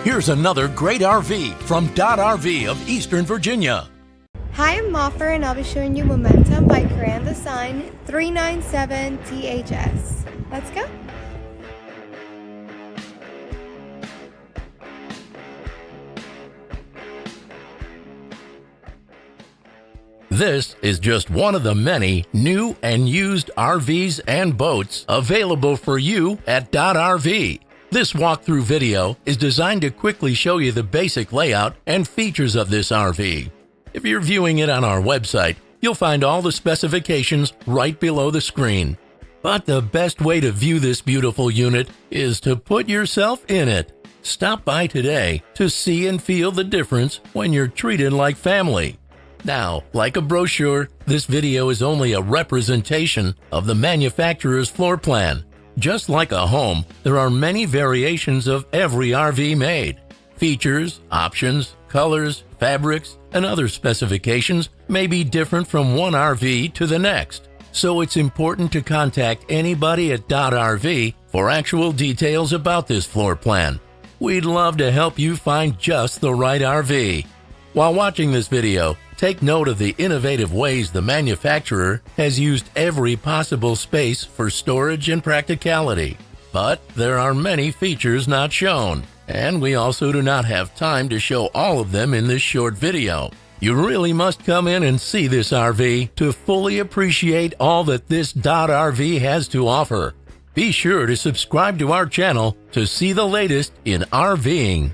Here's another great RV from Dodd RV of Eastern Virginia. Hi, I'm Moffer, and I'll be showing you Momentum by Design-Momentum-397THS. Let's go. This is just one of the many new and used RVs and boats available for you at Dodd RV. This walkthrough video is designed to quickly show you the basic layout and features of this RV. If you're viewing it on our website, you'll find all the specifications right below the screen. But the best way to view this beautiful unit is to put yourself in it. Stop by today to see and feel the difference when you're treated like family. Now, like a brochure, this video is only a representation of the manufacturer's floor plan. Just like a home, there are many variations of every RV made. Features, options, colors, fabrics, and other specifications may be different from one RV to the next. So it's important to contact anybody at Dodd RV for actual details about this floor plan. We'd love to help you find just the right RV. While watching this video, take note of the innovative ways the manufacturer has used every possible space for storage and practicality. But there are many features not shown, and we also do not have time to show all of them in this short video. You really must come in and see this RV to fully appreciate all that this Dodd RV has to offer. Be sure to subscribe to our channel to see the latest in RVing.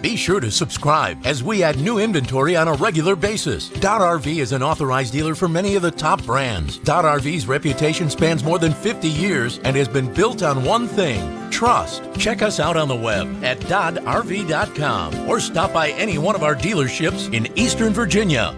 Be sure to subscribe as we add new inventory on a regular basis. Dodd RV is an authorized dealer for many of the top brands. Dodd RV's reputation spans more than 50 years and has been built on one thing: trust. Check us out on the web at doddrv.com or stop by any one of our dealerships in Eastern Virginia.